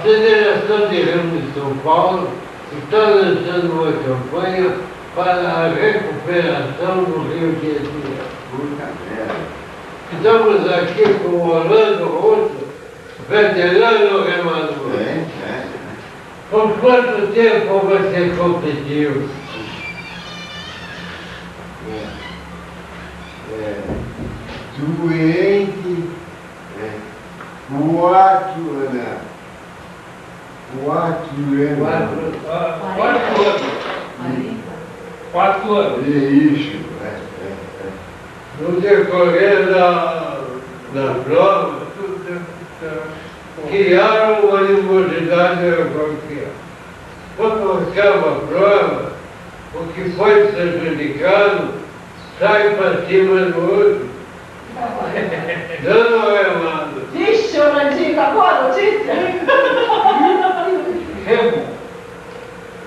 Federação de Remo de São Paulo está lançando uma campanha para a recuperação do Rio de Janeiro. Estamos aqui com o Orlando Rosso, veterano remador. Por quanto tempo você competiu? Doente, 4 anos. 4 anos. É isso, No decorrer da prova, criaram uma animosidade qualquer. Quando acaba a prova, o que foi prejudicado sai para cima do outro. Não é, Amado? Vixe, Orlandinho, acabou a notícia? Remo,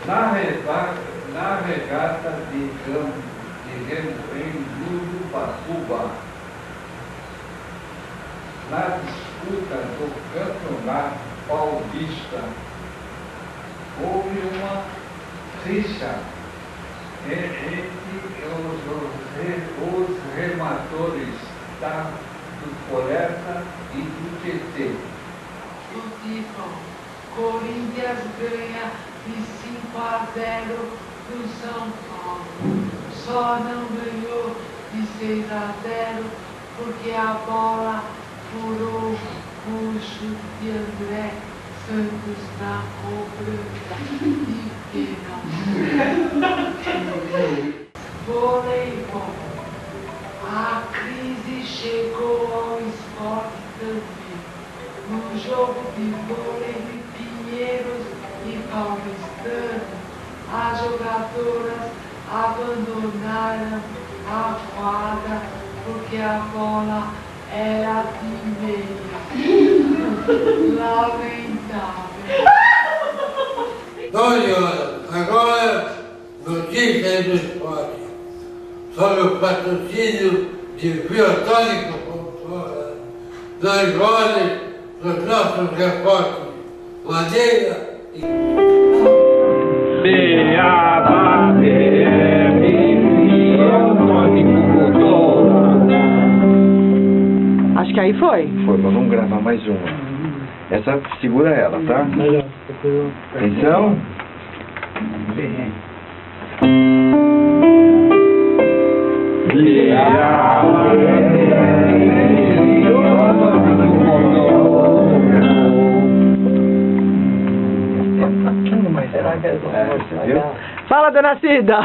na regata de campo de remo em Urupaçuba, na disputa do Campeonato Paulista, houve uma rixa entre os rematores do Floresta e do Tietê. O Tifão, Corinthians ganha de 5-0 do São Paulo. Só não ganhou de 6-0 porque a bola furou o chute de André Santos na cobrança de pênalti. Voleibol. A crise chegou ao esporte também. No jogo de vôlei de Pinheiros e Paulistano, as jogadoras abandonaram a quadra porque a bola era de meia. Lamentável. 12 horas. Agora, notícias do esporte. Sobre o patrocínio de Biotônico das vozes dos nossos repórteres. Madeira e... Acho que aí foi. Foi, mas vamos gravar mais uma. Essa, segura ela, tá? Atenção. Fala, dona Cida!